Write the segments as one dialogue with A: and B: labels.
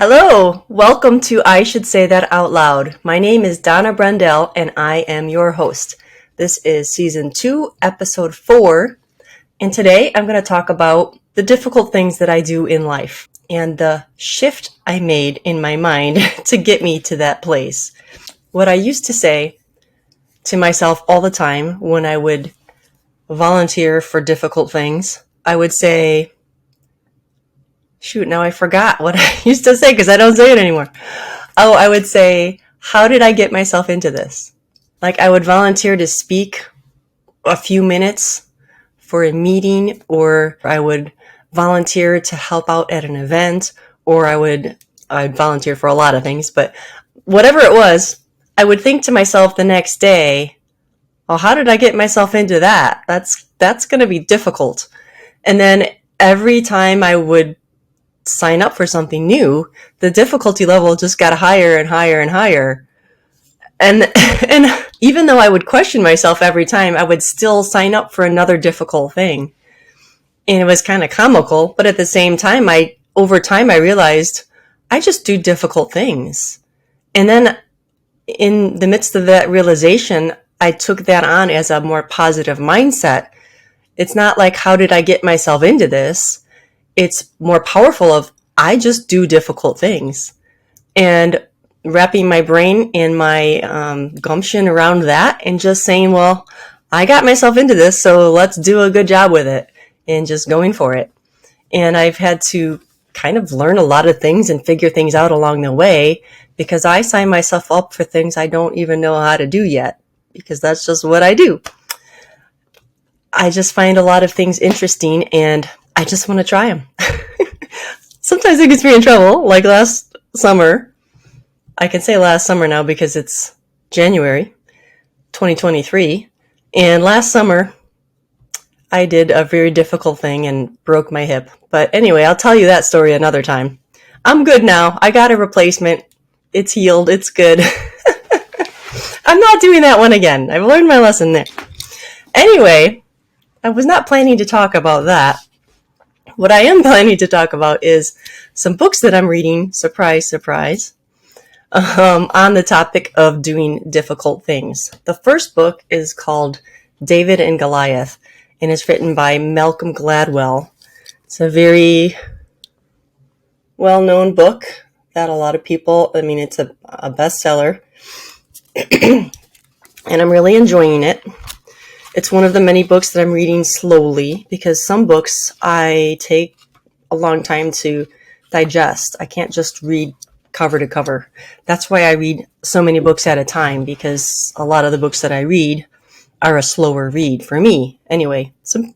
A: Hello, welcome to I Should Say That Out Loud. My name is Donna Brendel and I am your host. This is season 2, episode 4, and today I'm going to talk about the difficult things that I do in life and the shift I made in my mind to get me to that place. What I used to say to myself all the time when I would volunteer for difficult things, I would say, shoot, now I forgot what I used to say because I don't say it anymore. Oh, I would say, how did I get myself into this? Like I would volunteer to speak a few minutes for a meeting, or I would volunteer to help out at an event, or I'd volunteer for a lot of things, but whatever it was, I would think to myself the next day, oh, how did I get myself into that? That's going to be difficult. And then every time I would sign up for something new, the difficulty level just got higher and higher and higher. And even though I would question myself every time, I would still sign up for another difficult thing. And it was kind of comical, but at the same time, over time I realized I just do difficult things. And then in the midst of that realization, I took that on as a more positive mindset. It's not like, how did I get myself into this? It's more powerful of, I just do difficult things. And wrapping my brain and my gumption around that and just saying, well, I got myself into this, so let's do a good job with it and just going for it. And I've had to kind of learn a lot of things and figure things out along the way because I sign myself up for things I don't even know how to do yet because that's just what I do. I just find a lot of things interesting and I just want to try them. Sometimes it gets me in trouble, like last summer. I can say last summer now because it's January 2023. And last summer, I did a very difficult thing and broke my hip. But anyway, I'll tell you that story another time. I'm good now. I got a replacement. It's healed. It's good. I'm not doing that one again. I've learned my lesson there. Anyway, I was not planning to talk about that. What I am planning to talk about is some books that I'm reading, surprise, surprise, on the topic of doing difficult things. The first book is called David and Goliath, and it's written by Malcolm Gladwell. It's a very well-known book that a lot of people, it's a bestseller, and I'm really enjoying it. It's one of the many books that I'm reading slowly because some books I take a long time to digest. I can't just read cover to cover. That's why I read so many books at a time because a lot of the books that I read are a slower read for me. Anyway, some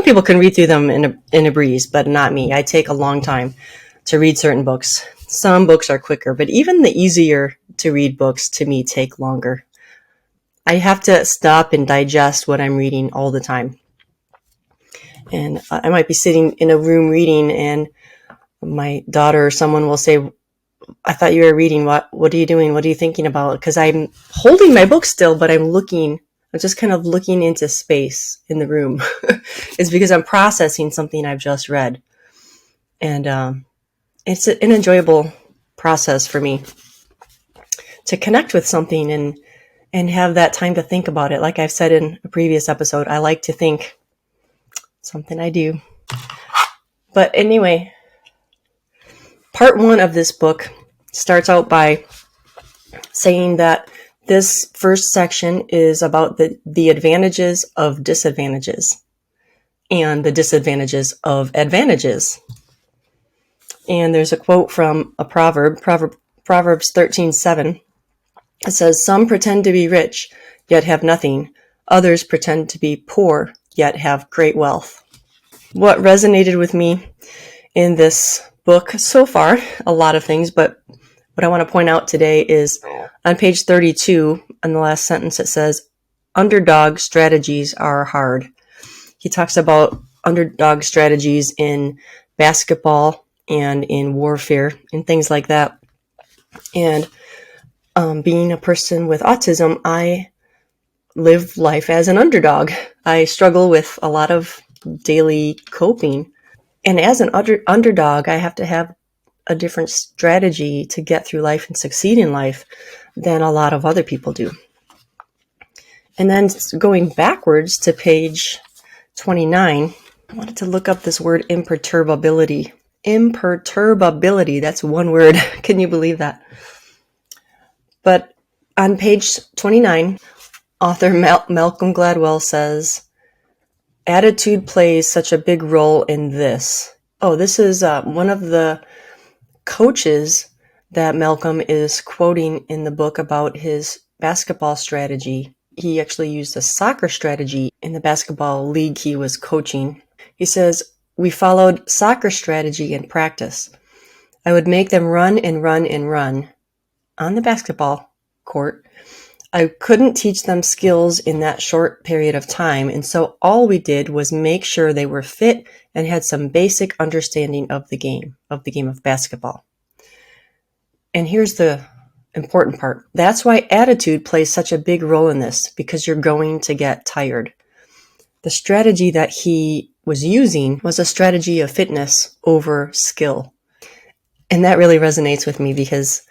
A: people can read through them in a breeze, but not me. I take a long time to read certain books. Some books are quicker, but even the easier to read books to me take longer. I have to stop and digest what I'm reading all the time. And I might be sitting in a room reading and my daughter or someone will say, I thought you were reading. What are you doing? What are you thinking about? Because I'm holding my book still, but I'm just kind of looking into space in the room. It's because I'm processing something I've just read. And it's an enjoyable process for me to connect with something and have that time to think about it. Like I've said in a previous episode, I like to think. Something I do. But anyway, part 1 of this book starts out by saying that this first section is about the advantages of disadvantages and the disadvantages of advantages. And there's a quote from a Proverbs 13:7. It says, some pretend to be rich, yet have nothing. Others pretend to be poor, yet have great wealth. What resonated with me in this book so far, a lot of things, but what I want to point out today is on page 32, in the last sentence, it says, underdog strategies are hard. He talks about underdog strategies in basketball and in warfare and things like that. And being a person with autism, I live life as an underdog. I struggle with a lot of daily coping. And as an underdog, I have to have a different strategy to get through life and succeed in life than a lot of other people do. And then going backwards to page 29, I wanted to look up this word imperturbability. Imperturbability, that's one word. Can you believe that? But on page 29, author Malcolm Gladwell says, attitude plays such a big role in this. Oh, this is one of the coaches that Malcolm is quoting in the book about his basketball strategy. He actually used a soccer strategy in the basketball league he was coaching. He says, we followed soccer strategy in practice. I would make them run and run and run on the basketball court. I couldn't teach them skills in that short period of time, and so all we did was make sure they were fit and had some basic understanding of the game of basketball. And here's the important part. That's why attitude plays such a big role in this, because you're going to get tired. The strategy that he was using was a strategy of fitness over skill. And that really resonates with me because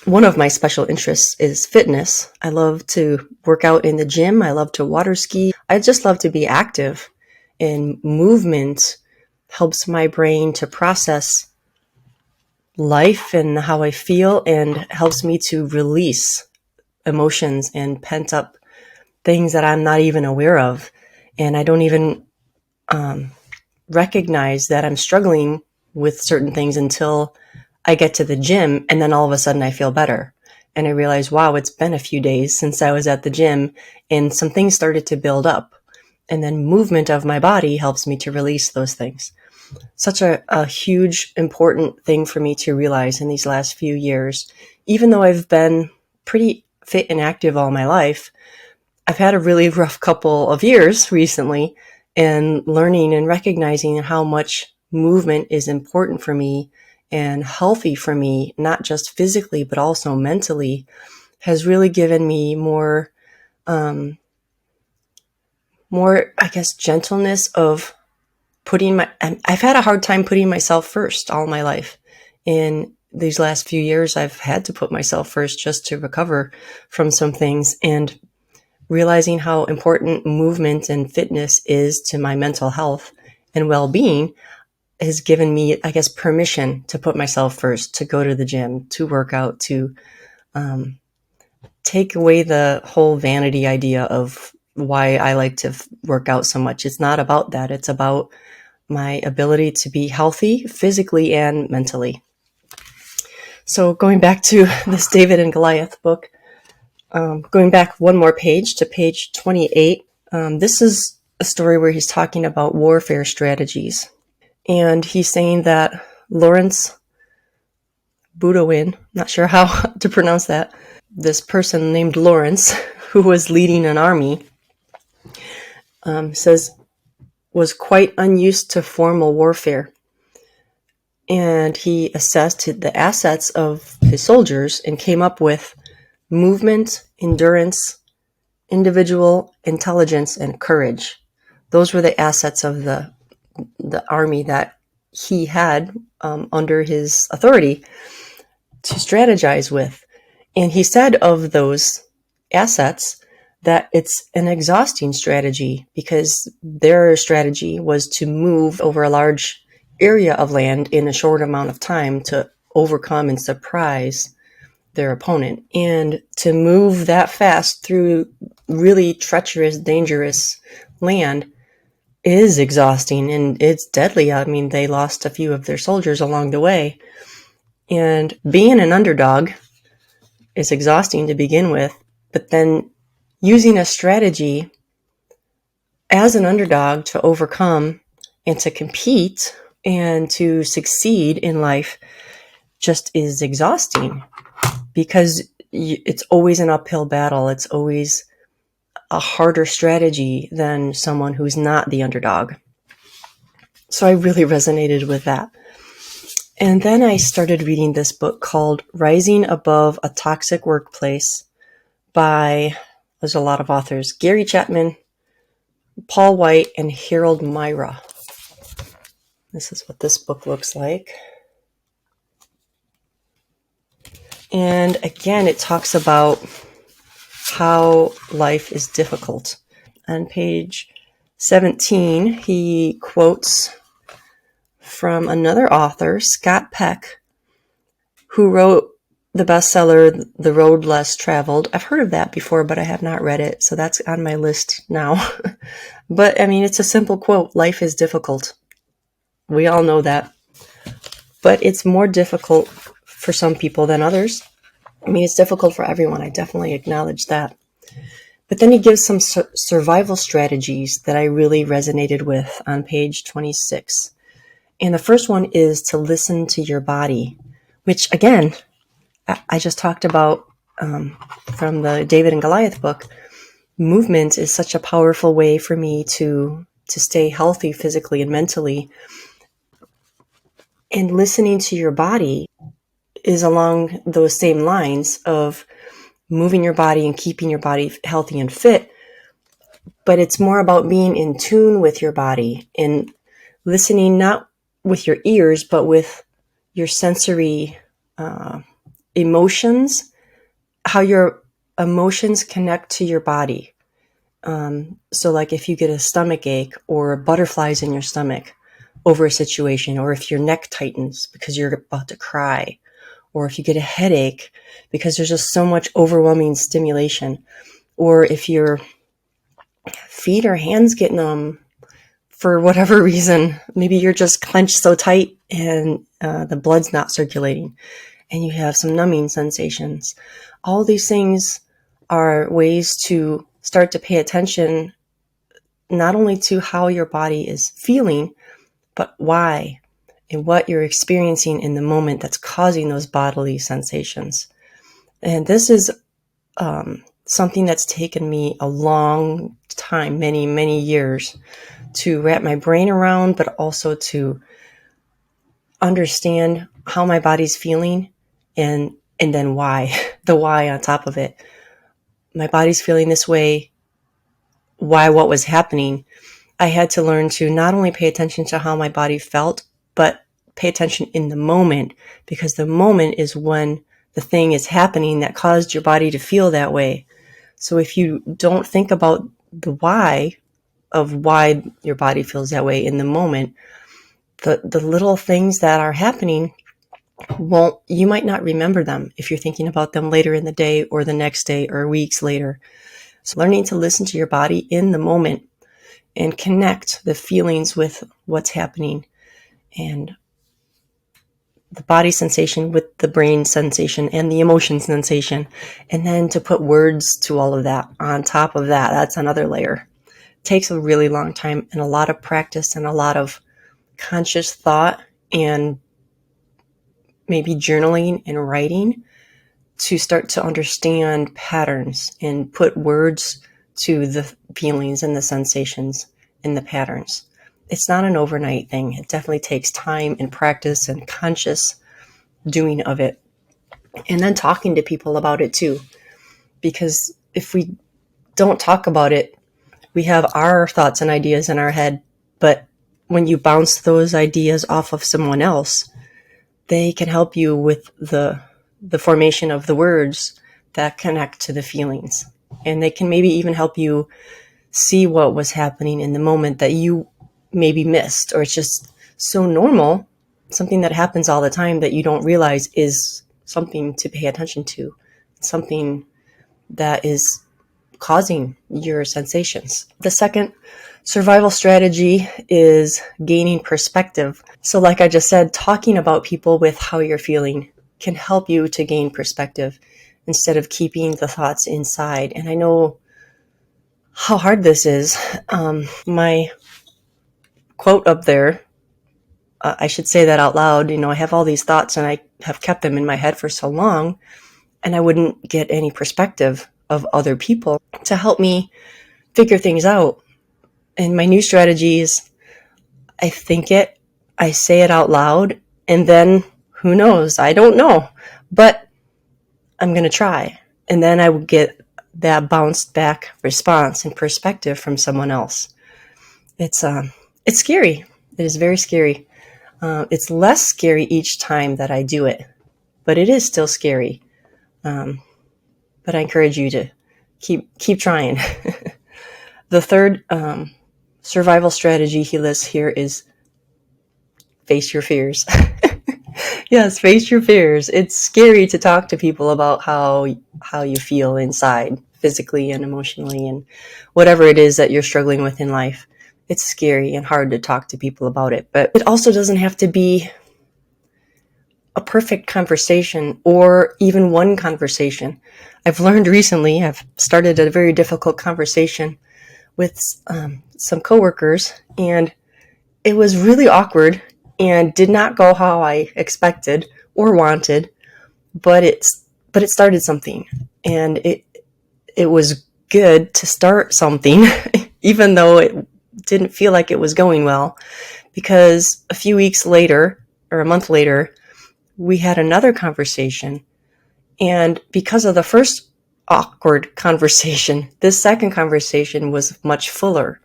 A: one of my special interests is fitness. I love to work out in the gym. I love to water ski. I just love to be active. And movement helps my brain to process life and how I feel, and helps me to release emotions and pent up things that I'm not even aware of. And I don't even recognize that I'm struggling with certain things until I get to the gym, and then all of a sudden I feel better. And I realize, wow, it's been a few days since I was at the gym and some things started to build up. And then movement of my body helps me to release those things. Such a huge, important thing for me to realize in these last few years. Even though I've been pretty fit and active all my life, I've had a really rough couple of years recently, and learning and recognizing how much movement is important for me and healthy for me, not just physically, but also mentally, has really given me more, I guess, gentleness of I've had a hard time putting myself first all my life. In these last few years, I've had to put myself first just to recover from some things, and realizing how important movement and fitness is to my mental health and well-being has given me, I guess, permission to put myself first, to go to the gym, to work out, to take away the whole vanity idea of why I like to work out so much. It's not about that. It's about my ability to be healthy physically and mentally. So going back to this David and Goliath book, going back one more page to page 28, this is a story where he's talking about warfare strategies. And he's saying that Lawrence Budowin, not sure how to pronounce that, this person named Lawrence, who was leading an army, says was quite unused to formal warfare. And he assessed the assets of his soldiers and came up with movement, endurance, individual intelligence, and courage. Those were the assets of the army that he had under his authority to strategize with. And he said of those assets that it's an exhausting strategy, because their strategy was to move over a large area of land in a short amount of time to overcome and surprise their opponent. And to move that fast through really treacherous, dangerous land is exhausting, and it's deadly. I mean, they lost a few of their soldiers along the way. And being an underdog is exhausting to begin with, but then using a strategy as an underdog to overcome and to compete and to succeed in life just is exhausting, because it's always an uphill battle. It's always a harder strategy than someone who's not the underdog. So I really resonated with that. And then I started reading this book called Rising Above a Toxic Workplace by, there's a lot of authors, Gary Chapman, Paul White, and Harold Myra. This is what this book looks like. And again, it talks about how life is difficult. On page 17, he quotes from another author, Scott Peck, who wrote the bestseller, The Road Less Traveled. I've heard of that before, but I have not read it, so that's on my list now. But, I mean, it's a simple quote. Life is difficult. We all know that. But it's more difficult for some people than others. I mean, it's difficult for everyone. I definitely acknowledge that. But then he gives some survival strategies that I really resonated with on page 26. And the first one is to listen to your body, which, again, I just talked about from the David and Goliath book. Movement is such a powerful way for me to stay healthy physically and mentally. And listening to your body is along those same lines of moving your body and keeping your body healthy and fit. But it's more about being in tune with your body and listening not with your ears, but with your sensory emotions, how your emotions connect to your body. So like if you get a stomach ache or butterflies in your stomach over a situation, or if your neck tightens because you're about to cry, or if you get a headache because there's just so much overwhelming stimulation, or if your feet or hands get numb for whatever reason, maybe you're just clenched so tight and the blood's not circulating and you have some numbing sensations. All these things are ways to start to pay attention not only to how your body is feeling, but why and what you're experiencing in the moment that's causing those bodily sensations. And this is something that's taken me a long time, many, many years to wrap my brain around, but also to understand how my body's feeling and then why, the why on top of it. My body's feeling this way. Why, what was happening? I had to learn to not only pay attention to how my body felt, but pay attention in the moment, because the moment is when the thing is happening that caused your body to feel that way. So if you don't think about the why of why your body feels that way in the moment, the little things that are happening you might not remember them if you're thinking about them later in the day or the next day or weeks later. So learning to listen to your body in the moment and connect the feelings with what's happening, and the body sensation with the brain sensation and the emotion sensation. And then to put words to all of that on top of that, that's another layer. It takes a really long time and a lot of practice and a lot of conscious thought and maybe journaling and writing to start to understand patterns and put words to the feelings and the sensations and the patterns. It's not an overnight thing. It definitely takes time and practice and conscious doing of it. And then talking to people about it too. Because if we don't talk about it, we have our thoughts and ideas in our head. But when you bounce those ideas off of someone else, they can help you with the formation of the words that connect to the feelings. And they can maybe even help you see what was happening in the moment that you maybe missed, or it's just so normal, something that happens all the time that you don't realize is something to pay attention to, something that is causing your sensations. The second survival strategy is gaining perspective. So like I just said, talking about people with how you're feeling can help you to gain perspective instead of keeping the thoughts inside. And I know how hard this is. My quote up there, I should say that out loud. I have all these thoughts and I have kept them in my head for so long, and I wouldn't get any perspective of other people to help me figure things out. And my new strategy is I think it, I say it out loud, and then who knows? I don't know, but I'm going to try. And then I will get that bounced back response and perspective from someone else. It's scary. It is very scary. It's less scary each time that I do it, but it is still scary. But I encourage you to keep trying. The third survival strategy he lists here is face your fears. Yes, face your fears. It's scary to talk to people about how you feel inside, physically and emotionally, and whatever it is that you're struggling with in life. It's scary and hard to talk to people about it, but it also doesn't have to be a perfect conversation or even one conversation. I've learned recently, I've started a very difficult conversation with some coworkers, and it was really awkward and did not go how I expected or wanted, but it started something, and it was good to start something, even though it didn't feel like it was going well, because a few weeks later or a month later, we had another conversation, and because of the first awkward conversation, this second conversation was much fuller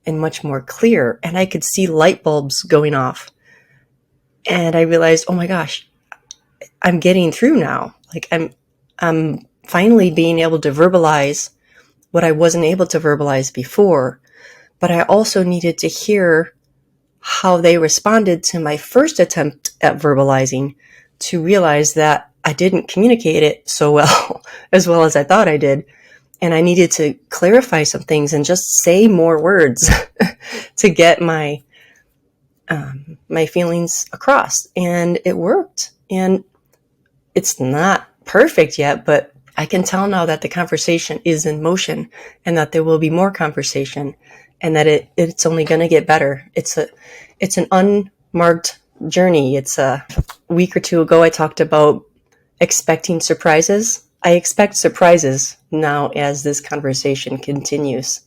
A: and much more clear, and I could see light bulbs going off. And I realized, oh my gosh, I'm getting through now. Like I'm finally being able to verbalize what I wasn't able to verbalize before. But I also needed to hear how they responded to my first attempt at verbalizing to realize that I didn't communicate it so well, as well as I thought I did. And I needed to clarify some things and just say more words to get my feelings across. And it worked. And it's not perfect yet, but I can tell now that the conversation is in motion and that there will be more conversation and that it's only going to get better. It's an unmarked journey. It's a week or two ago, I talked about expecting surprises. I expect surprises now as this conversation continues.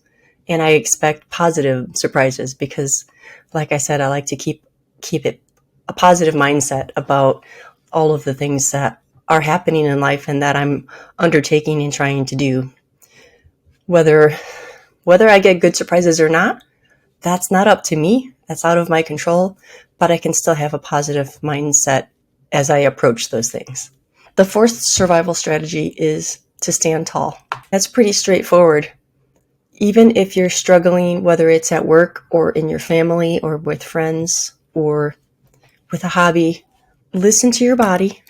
A: And I expect positive surprises because, like I said, I like to keep it a positive mindset about all of the things that are happening in life and that I'm undertaking and trying to do. Whether I get good surprises or not, that's not up to me. That's out of my control, but I can still have a positive mindset as I approach those things. The fourth survival strategy is to stand tall. That's pretty straightforward. Even if you're struggling, whether it's at work or in your family or with friends or with a hobby, listen to your body.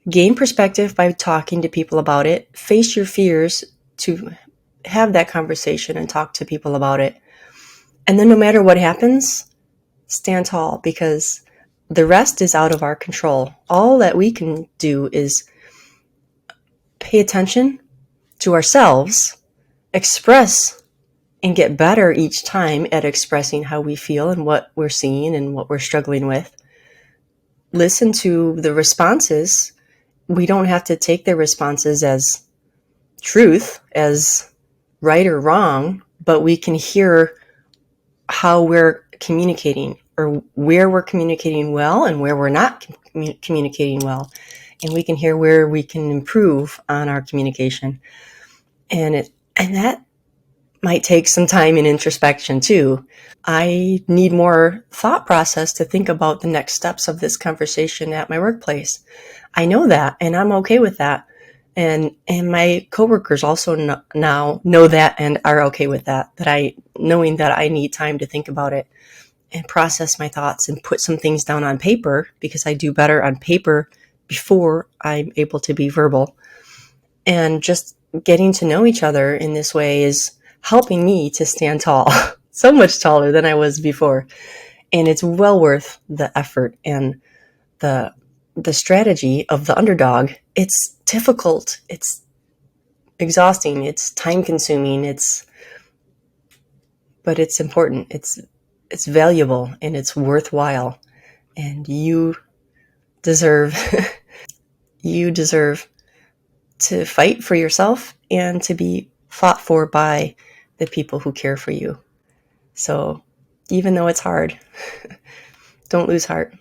A: Gain perspective by talking to people about it. Face your fears to have that conversation and talk to people about it. And then no matter what happens, stand tall, because the rest is out of our control. All that we can do is pay attention to ourselves, express, and get better each time at expressing how we feel and what we're seeing and what we're struggling with. Listen to the responses. We don't have to take their responses as truth, as right or wrong, but we can hear how we're communicating or where we're communicating well and where we're not communicating well. And we can hear where we can improve on our communication. And that might take some time and introspection too. I need more thought process to think about the next steps of this conversation at my workplace. I know that, and I'm okay with that. And my coworkers also now know that and are okay with that, knowing that I need time to think about it and process my thoughts and put some things down on paper, because I do better on paper before I'm able to be verbal. And just getting to know each other in this way is helping me to stand tall, so much taller than I was before. And it's well worth the effort and the strategy of the underdog. It's difficult. It's exhausting. It's time consuming. But it's important. It's valuable and it's worthwhile. And you deserve to fight for yourself and to be fought for by the people who care for you. So even though it's hard, don't lose heart.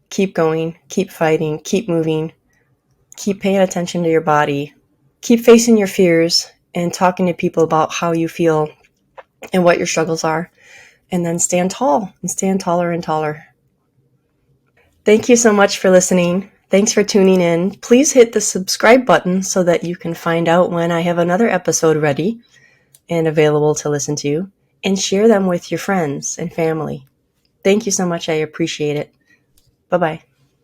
A: Keep going, keep fighting, keep moving, keep paying attention to your body, keep facing your fears and talking to people about how you feel and what your struggles are, and then stand tall and stand taller and taller. Thank you so much for listening. Thanks for tuning in. Please hit the subscribe button so that you can find out when I have another episode ready and available to listen to, and share them with your friends and family. Thank you so much. I appreciate it. Bye-bye.